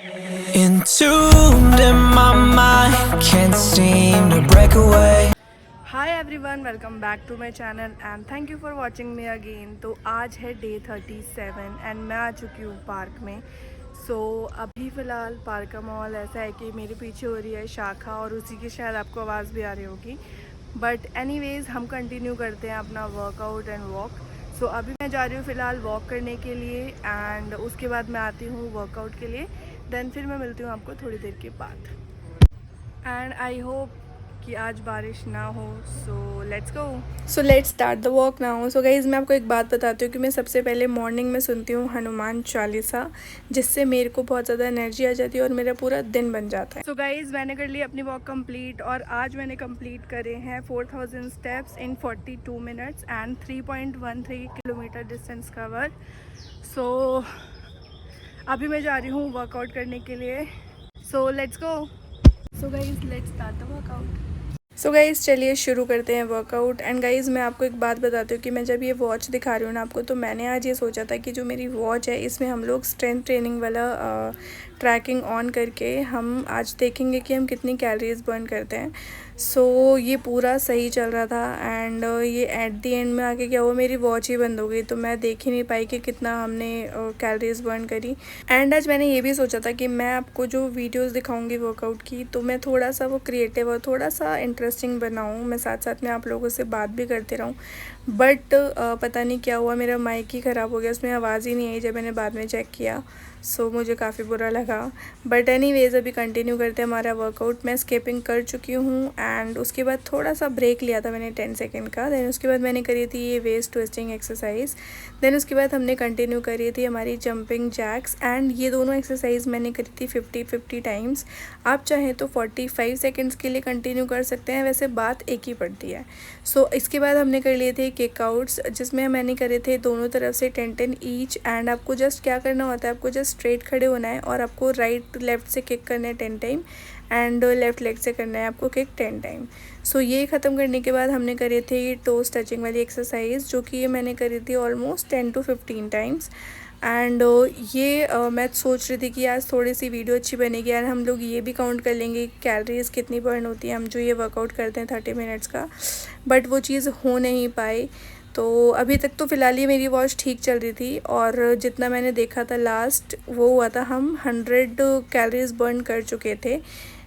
Entombed in my mind, can't seem to break away. Hi everyone, welcome back to my channel and thank you for watching me again. तो आज है day 37 and मैं आ चुकी हूँ park में। अभी फ़िलहाल पार्क का माहौल ऐसा है कि मेरे पीछे हो रही है शाखा और उसी की शायद आपको आवाज़ भी आ रही होगी। बट एनीवेज़ हम कंटिन्यू करते हैं अपना वर्कआउट एंड वॉक। अभी मैं जा रही हूँ फ़िलहाल वॉक करने के लिए एंड उसके बाद मैं आती हूँ वर्कआउट के लिए। देन फिर मैं मिलती हूँ आपको थोड़ी देर के बाद। एंड आई होप कि आज बारिश ना हो। Let's start the walk now. Guys, मैं आपको एक बात बताती हूँ कि मैं सबसे पहले मॉर्निंग में सुनती हूँ हनुमान चालीसा, जिससे मेरे को बहुत ज़्यादा एनर्जी आ जाती है और मेरा पूरा दिन बन जाता है। गाइज़, मैंने कर ली अपनी वॉक कंप्लीट और आज मैंने कंप्लीट करे हैं 4000 steps in 42 minutes and 3.13 kilometre distance cover. अभी मैं जा रही हूँ वर्कआउट करने के लिए। Let's go. Guys, let's start the workout. Guys, चलिए शुरू करते हैं वर्कआउट। एंड गाइज़, मैं आपको एक बात बताती हूँ कि मैं जब ये वॉच दिखा रही हूँ ना आपको, तो मैंने आज ये सोचा था कि जो मेरी वॉच है इसमें हम लोग स्ट्रेंथ ट्रेनिंग वाला ट्रैकिंग ऑन करके हम आज देखेंगे कि हम कितनी कैलोरीज बर्न करते हैं। ये पूरा सही चल रहा था एंड ये एट दी एंड में आके क्या हुआ, मेरी वॉच ही बंद हो गई, तो मैं देख ही नहीं पाई कि कितना हमने कैलोरीज बर्न करी। एंड आज मैंने ये भी सोचा था कि मैं आपको जो वीडियोस दिखाऊंगी वर्कआउट की, तो मैं थोड़ा सा वो क्रिएटिव और थोड़ा सा इंटरेस्टिंग बनाऊं, मैं साथ साथ में आप लोगों से बात भी करते रहूं। बट पता नहीं क्या हुआ, मेरा माइक ही ख़राब हो गया, उसमें आवाज़ ही नहीं आई जब मैंने बाद में चेक किया। मुझे काफ़ी बुरा लगा। बट एनीवेज़, अभी कंटिन्यू करते हैं हमारा वर्कआउट। मैं स्किपिंग कर चुकी हूँ एंड उसके बाद थोड़ा सा ब्रेक लिया था मैंने 10 सेकेंड का। देन उसके बाद मैंने करी थी ये वेस्ट ट्विस्टिंग एक्सरसाइज। देन उसके बाद हमने कंटिन्यू करी थी हमारी जंपिंग जैक्स एंड ये दोनों एक्सरसाइज मैंने करी थी 50 टाइम्स। आप चाहें तो 45 सेकेंड्स के लिए कंटिन्यू कर सकते हैं, वैसे बात एक ही पड़ती है। इसके बाद हमने कर लिए थे किकआउट्स, जिसमें मैंने करे थे दोनों तरफ से 10-10 ईच। एंड आपको जस्ट क्या करना होता है, आपको जस्ट स्ट्रेट खड़े होना है और आपको राइट लेफ़्ट से किक करना है 10 टाइम एंड लेफ़्ट लेग से करना है आपको किक 10 टाइम। ये ख़त्म करने के बाद हमने करे थे ये टोस टचिंग वाली एक्सरसाइज, जो कि ये मैंने करी थी ऑलमोस्ट 10 to 15 टाइम्स। एंड मैं सोच रही थी कि आज थोड़ी सी वीडियो अच्छी बनेगी एंड हम लोग ये भी काउंट कर लेंगे कैलोरीज कितनी बर्न होती है हम जो ये वर्कआउट करते हैं 30 मिनट्स का। बट वो चीज़ हो नहीं पाई। अभी तक तो फ़िलहाल ही मेरी वॉच ठीक चल रही थी और जितना मैंने देखा था लास्ट वो हुआ था, हम 100 कैलोरीज बर्न कर चुके थे।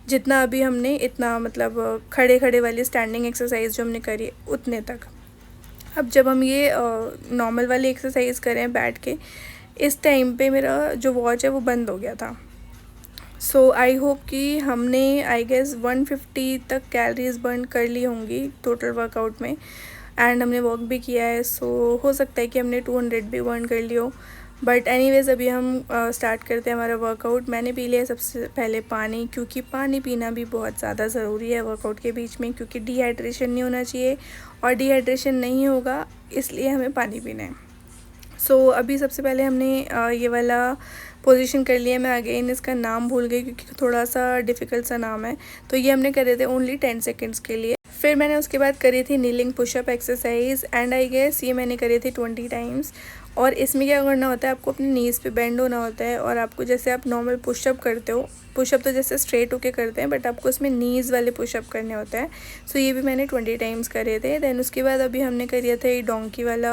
जितना अभी हमने इतना मतलब खड़े खड़े वाली स्टैंडिंग एक्सरसाइज जो हमने करी उतने तक। अब जब हम ये नॉर्मल वाली एक्सरसाइज करें बैठ के, इस टाइम पे मेरा जो वॉच है वो बंद हो गया था। आई होप कि हमने आई गेस 150 तक कैलोरीज बर्न कर ली होंगी टोटल वर्कआउट में एंड हमने वॉक भी किया है। हो सकता है कि हमने 200 भी बर्न कर लियो। बट एनीवेज़, अभी हम स्टार्ट करते हैं हमारा वर्कआउट। मैंने पी लिया सबसे पहले पानी, क्योंकि पानी पीना भी बहुत ज़्यादा ज़रूरी है वर्कआउट के बीच में, क्योंकि डिहाइड्रेशन नहीं होना चाहिए और डिहाइड्रेशन नहीं होगा इसलिए हमें पानी पीना है। अभी सबसे पहले हमने ये वाला पोजीशन कर लिया। मैं अगेन इसका नाम भूल गई क्योंकि थोड़ा सा डिफ़िकल्ट सा नाम है। ये हमने करे थे ओनली 10 सेकेंड्स के लिए। फिर मैंने उसके बाद करी थी kneeling pushup exercise and I guess ये मैंने करी थी 20 टाइम्स। और इसमें क्या करना होता है, आपको अपनी नीज़ पे बेंड होना होता है और आपको जैसे आप नॉर्मल पुशअप करते हो, पुशअप तो जैसे स्ट्रेट होके करते हैं, बट आपको इसमें नीज़ वाले पुशअप करने होते हैं। ये भी मैंने 20 टाइम्स करे थे। देन उसके बाद अभी हमने करिया था ये डोंकी वाला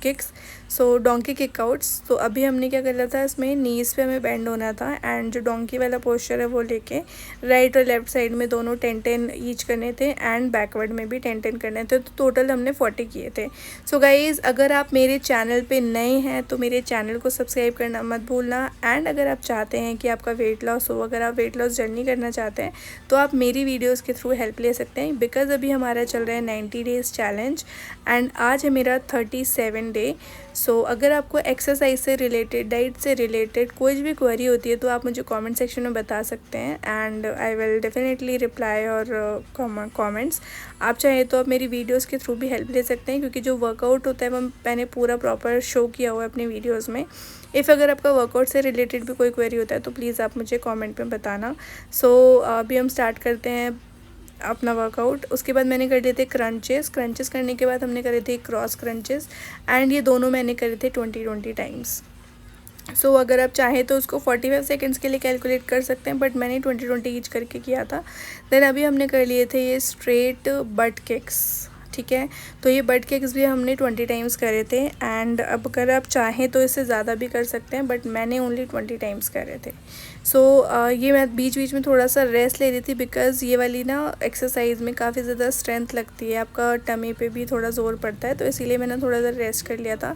किक्स, डोंकी किकआउट्स। अभी हमने क्या करना था, इसमें नीज़ पे हमें बेंड होना था एंड जो डोंकी वाला पोस्चर है वो लेके राइट और लेफ़्ट साइड में दोनों 10-10 ईच करने थे एंड बैकवर्ड में भी 10-10 करने थे। तो टोटल हमने 40 किए थे। गाइज़, अगर आप मेरे चैनल पे नए हैं तो मेरे चैनल को सब्सक्राइब करना मत भूलना। एंड अगर आप चाहते हैं कि आपका वेट लॉस हो, अगर आप वेट लॉस जर्नी करना चाहते हैं, तो आप मेरी वीडियोस के थ्रू हेल्प ले सकते हैं। बिकॉज़ अभी हमारा चल रहा है 90 डेज़ चैलेंज एंड आज है मेरा 37 डे। अगर आपको एक्सरसाइज से रिलेटेड, डाइट से रिलेटेड कोई भी क्वेरी होती है तो आप मुझे कमेंट सेक्शन में बता सकते हैं and I will definitely reply और कमेंट्स। आप चाहें तो आप मेरी वीडियोस के थ्रू भी हेल्प ले सकते हैं, क्योंकि जो वर्कआउट होता है वो मैंने पूरा प्रॉपर शो किया हुआ है अपनी वीडियोस में। अगर आपका वर्कआउट से रिलेटेड भी कोई क्वेरी होता है तो प्लीज़ आप मुझे कमेंट में बताना। अभी हम स्टार्ट करते हैं अपना वर्कआउट। उसके बाद मैंने कर लिए थे क्रंचेस करने के बाद हमने करे थे क्रॉस क्रंचेस एंड ये दोनों मैंने करे थे 20 टाइम्स। सो अगर आप चाहें तो उसको 45 सेकंड्स के लिए कैलकुलेट कर सकते हैं, बट मैंने 20-20 ईच करके किया था। देन अभी हमने कर लिए थे ये स्ट्रेट बट किक्स, ठीक है। तो ये बट किक्स भी हमने 20 टाइम्स करे थे, एंड अब अगर आप चाहें तो इससे ज़्यादा भी कर सकते हैं, बट मैंने ओनली 20 टाइम्स करे थे। सो ये मैं बीच बीच में थोड़ा सा रेस्ट ले रही थी, बिकॉज़ ये वाली ना एक्सरसाइज में काफ़ी ज़्यादा स्ट्रेंथ लगती है, आपका टमी पे भी थोड़ा ज़ोर पड़ता है, तो इसीलिए मैंने थोड़ा सा रेस्ट कर लिया था।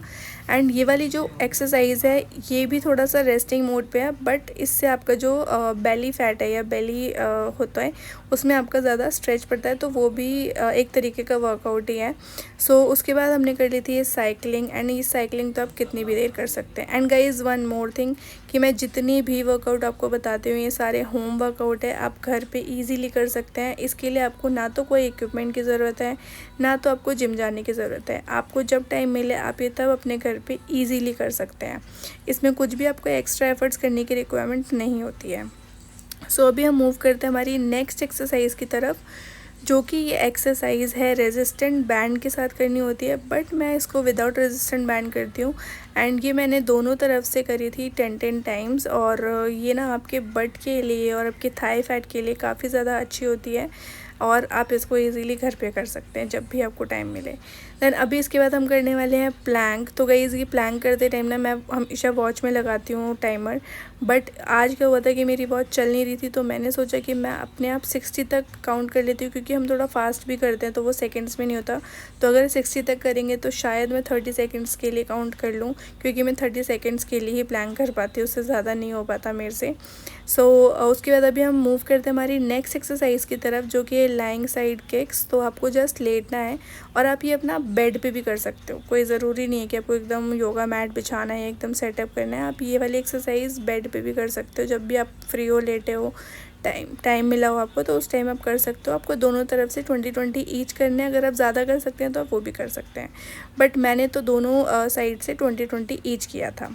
एंड ये वाली जो एक्सरसाइज है ये भी थोड़ा सा रेस्टिंग मोड पे है, बट इससे आपका जो बेली फैट है या बेली होता है उसमें आपका ज़्यादा स्ट्रेच पड़ता है, तो वो भी एक तरीके का वर्कआउट ही है। सो उसके बाद हमने कर ली थी ये साइकिलिंग, एंड ये साइकिलिंग तो आप कितनी भी देर कर सकते हैं। And guys one more thing कि मैं जितनी भी वर्कआउट आपको बताती हूँ ये सारे होम वर्कआउट है, आप घर पे इजीली कर सकते हैं। इसके लिए आपको ना तो कोई इक्विपमेंट की ज़रूरत है, ना तो आपको जिम जाने की ज़रूरत है। आपको जब टाइम मिले आप ये तब अपने घर पे इजीली कर सकते हैं। इसमें कुछ भी आपको एक्स्ट्रा एफर्ट्स करने की रिक्वायरमेंट नहीं होती है। सो अभी हम मूव करते हैं हमारी नेक्स्ट एक्सरसाइज की तरफ, जो कि ये एक्सरसाइज है रेजिस्टेंट बैंड के साथ करनी होती है, बट मैं इसको विदाउट रेजिस्टेंट बैंड करती हूँ। एंड ये मैंने दोनों तरफ से करी थी 10-10 टाइम्स, और ये ना आपके बट के लिए और आपके थाई फैट के लिए काफ़ी ज़्यादा अच्छी होती है, और आप इसको इजीली घर पे कर सकते हैं जब भी आपको टाइम मिले। देन अभी इसके बाद हम करने वाले हैं प्लैंक। तो गाइस ये प्लैंक करते टाइम ना मैं हमेशा वॉच में लगाती हूँ टाइमर, बट आज क्या हुआ था कि मेरी वॉच चल नहीं रही थी, तो मैंने सोचा कि मैं अपने आप 60 तक काउंट कर लेती हूँ, क्योंकि हम थोड़ा फास्ट भी करते हैं तो वो सेकंड्स में नहीं होता। तो अगर 60 तक करेंगे तो शायद मैं 30 सेकंड्स के लिए काउंट कर लूँ, क्योंकि मैं 30 सेकंड्स के लिए ही प्लैंक कर पाती हूँ, उससे ज़्यादा नहीं हो पाता मेरे से। सो उसके बाद अभी हम मूव करते हैं हमारी नेक्स्ट एक्सरसाइज की तरफ, जो कि है लाइंग साइड किक्स। तो आपको जस्ट लेटना है, और आप ये अपना बेड पे भी कर सकते हो, कोई ज़रूरी नहीं है कि आपको एकदम योगा मैट बिछाना है, एकदम सेटअप करना है। आप ये वाली एक्सरसाइज बेड पे भी कर सकते हो, जब भी आप फ्री हो, लेटे हो, टाइम मिला हो आपको, तो उस टाइम आप कर सकते हो। आपको दोनों तरफ से 20-20 ईच करने हैं। अगर आप ज़्यादा कर सकते हैं तो आप वो भी कर सकते हैं, बट मैंने तो दोनों साइड से 20-20 ईच किया था।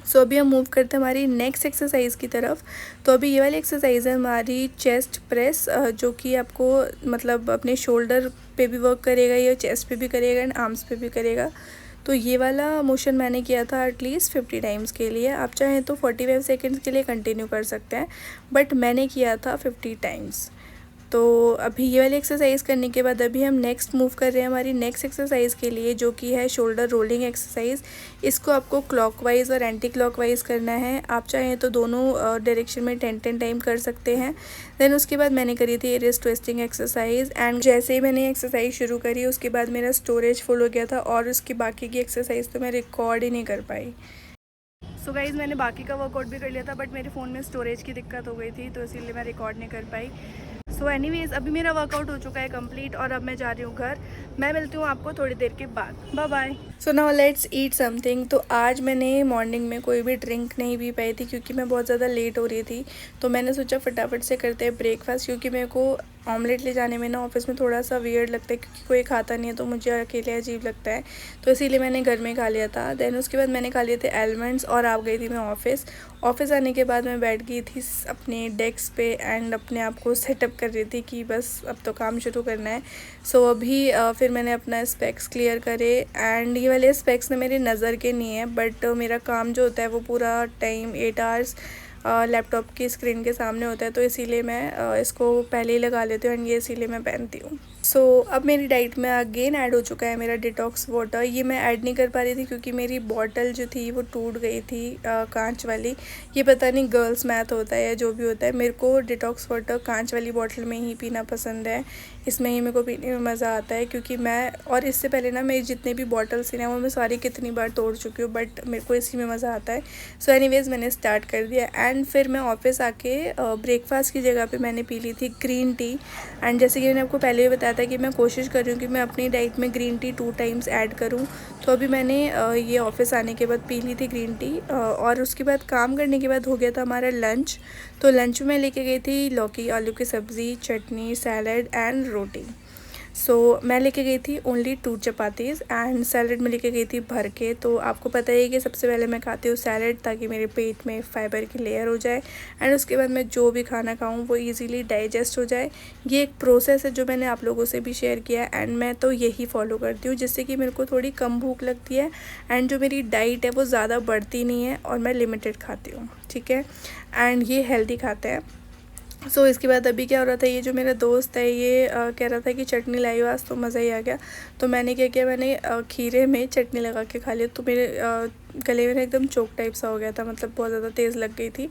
सो अभी हम मूव करते हैं हमारी नेक्स्ट एक्सरसाइज की तरफ। तो अभी ये वाली एक्सरसाइज है हमारी चेस्ट प्रेस, जो कि आपको मतलब अपने शोल्डर पे भी वर्क करेगा, या चेस्ट पे भी करेगा, एंड आर्म्स पे भी करेगा। तो ये वाला मोशन मैंने किया था एटलीस्ट 50 टाइम्स के लिए। आप चाहें तो 45 सेकंड्स के लिए कंटिन्यू कर सकते हैं, बट मैंने किया था 50 टाइम्स। तो अभी ये वाली एक्सरसाइज करने के बाद अभी हम नेक्स्ट मूव कर रहे हैं हमारी नेक्स्ट एक्सरसाइज के लिए, जो कि है शोल्डर रोलिंग एक्सरसाइज। इसको आपको क्लॉकवाइज और एंटी क्लॉकवाइज करना है। आप चाहें तो दोनों डायरेक्शन में 10-10 टाइम कर सकते हैं। देन उसके बाद मैंने करी थी रिस्ट ट्विस्टिंग एक्सरसाइज, एंड जैसे ही मैंने एक्सरसाइज शुरू करी उसके बाद मेरा स्टोरेज फुल हो गया था, और उसकी बाकी की एक्सरसाइज तो मैं रिकॉर्ड ही नहीं कर पाई। सो गाइज़ मैंने बाकी का वर्कआउट भी कर लिया था, बट मेरे फ़ोन में स्टोरेज की दिक्कत हो गई थी, तो इसीलिए मैं रिकॉर्ड नहीं कर पाई। सो एनीवेज़ अभी मेरा वर्कआउट हो चुका है कंप्लीट, और अब मैं जा रही हूँ घर। मैं मिलती हूँ आपको थोड़ी देर के बाद। Bye bye. So now let's eat something. तो आज मैंने मॉर्निंग में कोई भी ड्रिंक नहीं पी पाई थी, क्योंकि मैं बहुत ज़्यादा लेट हो रही थी। तो मैंने सोचा फटाफट से करते हैं ब्रेकफास्ट, क्योंकि मेरे को ऑमलेट ले जाने में ना ऑफिस में थोड़ा सा वियर्ड लगता है, क्योंकि कोई खाता नहीं है, तो मुझे अकेले अजीब लगता है। तो इसीलिए मैंने घर में खा लिया था। देन उसके बाद मैंने खा लिए थे आलमंड्स, और आ गई थी मैं ऑफिस आने के बाद मैं बैठ गई थी अपने डेस्क पे, एंड अपने आप को सेटअप कर रही थी कि बस अब तो काम शुरू करना है। सो अभी फिर मैंने अपना स्पेक्स क्लियर करे, एंड ये वाले स्पेक्स ना मेरी नज़र के नहीं है, बट मेरा काम जो होता है वो पूरा टाइम 8 आवर्स लैपटॉप की स्क्रीन के सामने होता है, तो इसीलिए मैं इसको पहले ही लगा लेती हूँ, एंड ये इसीलिए मैं पहनती हूँ। सो अब मेरी डाइट में अगेन ऐड हो चुका है मेरा डिटॉक्स वाटर। ये मैं ऐड नहीं कर पा रही थी, क्योंकि मेरी बॉटल जो थी वो टूट गई थी कांच वाली। ये पता नहीं गर्ल्स मैथ होता है या जो भी होता है, मेरे को डिटॉक्स वाटर कांच वाली बॉटल में ही पीना पसंद है। इसमें ही मेरे को पीने में मज़ा आता है, क्योंकि मैं और इससे पहले ना मेरी जितने भी बॉटल्स थी ना वो मैं सारी कितनी बार तोड़ चुकी हूँ, बट मेरे को इसी में मज़ा आता है। सो एनीवेज़ मैंने स्टार्ट कर दिया, एंड फिर मैं ऑफिस आके ब्रेकफास्ट की जगह पे मैंने पी ली थी ग्रीन टी। एंड जैसे कि मैंने आपको पहले भी बताया था कि मैं कोशिश कर रही हूँ कि मैं अपनी डाइट में ग्रीन टी 2 टाइम्स ऐड करूँ। तो अभी मैंने ये ऑफिस आने के बाद पी ली थी ग्रीन टी, और उसके बाद काम करने के बाद हो गया था हमारा लंच। तो लंच में लेके गई थी लौकी आलू की सब्ज़ी, चटनी, सैलड एंड रोटी। सो मैं लेके गई थी ओनली 2 चपातीज़ एंड सैलड में लेके गई थी भर के। तो आपको पता ही है कि सबसे पहले मैं खाती हूँ सैलड ताकि मेरे पेट में फाइबर की लेयर हो जाए एंड उसके बाद मैं जो भी खाना खाऊँ वो ईज़िली डाइजेस्ट हो जाए। ये एक प्रोसेस है जो मैंने आप लोगों से भी शेयर किया है एंड मैं तो यही फॉलो करती हूँ, जिससे कि मेरे को थोड़ी कम भूख लगती है एंड जो मेरी डाइट है वो ज़्यादा बढ़ती नहीं है और मैं लिमिटेड खाती हूँ, ठीक है। एंड ये हेल्दी खाते हैं। सो इसके बाद अभी क्या हो रहा था, ये जो मेरा दोस्त है ये कह रहा था कि चटनी लाई हो आज, तो मज़ा ही आ गया। तो मैंने क्या किया, मैंने खीरे में चटनी लगा के खा लिया। तो मेरे गले में एकदम चोक टाइप सा हो गया था, मतलब बहुत ज़्यादा तेज़ लग गई थी।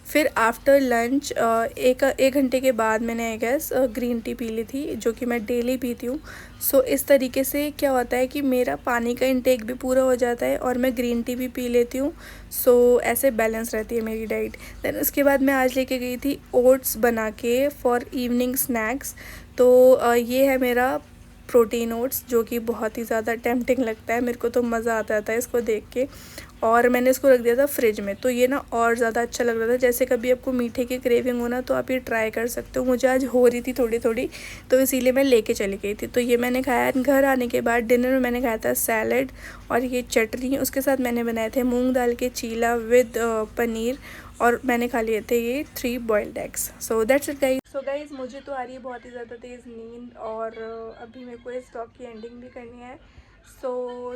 फिर आफ्टर लंच एक घंटे के बाद मैंने आई गेस ग्रीन टी पी ली थी, जो कि मैं डेली पीती हूँ। सो इस तरीके से क्या होता है कि मेरा पानी का इंटेक भी पूरा हो जाता है और मैं ग्रीन टी भी पी लेती हूँ। सो ऐसे बैलेंस रहती है मेरी डाइट। देन उसके बाद मैं आज लेके गई थी ओट्स बना के फॉर इवनिंग स्नैक्स। तो ये है मेरा प्रोटीन ओट्स, जो कि बहुत ही ज़्यादा टेम्पटिंग लगता है मेरे को, तो मज़ा आता था इसको देख के। और मैंने इसको रख दिया था फ्रिज में, तो ये ना और ज़्यादा अच्छा लग रहा था। जैसे कभी आपको मीठे की क्रेविंग हो ना, तो आप ये ट्राई कर सकते हो। मुझे आज हो रही थी थोड़ी थोड़ी, तो इसीलिए मैं लेके चली गई थी। तो ये मैंने खाया। घर आने के बाद डिनर में मैंने खाया था सैलड और ये चटनी। उसके साथ मैंने बनाए थे मूँग दाल के चीला विद पनीर, और मैंने खा लिए थे ये 3 boiled eggs. So that's it guys. So guys, मुझे तो आ रही है बहुत ही ज़्यादा तेज़ नींद और अभी मेरे को इस व्लॉग की एंडिंग भी करनी है। So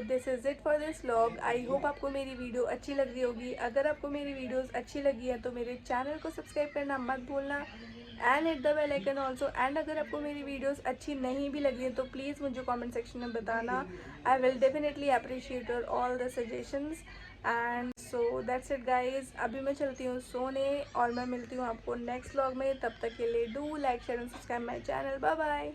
this is it for this vlog. I hope आपको मेरी वीडियो अच्छी लग रही होगी। अगर आपको मेरी वीडियोस अच्छी लगी है तो मेरे चैनल को सब्सक्राइब करना मत भूलना and hit the bell icon also. And अगर आपको मेरी वीडियोस अच्छी नहीं भी लग रही है तो प्लीज़ मुझे कमेंट सेक्शन में बताना। I will definitely appreciate your all the suggestions. And so that's it guys. अभी मैं चलती हूँ सोने और मैं मिलती हूँ आपको नेक्स्ट व्लॉग में। तब तक के लिए do like share and subscribe my channel. Bye bye.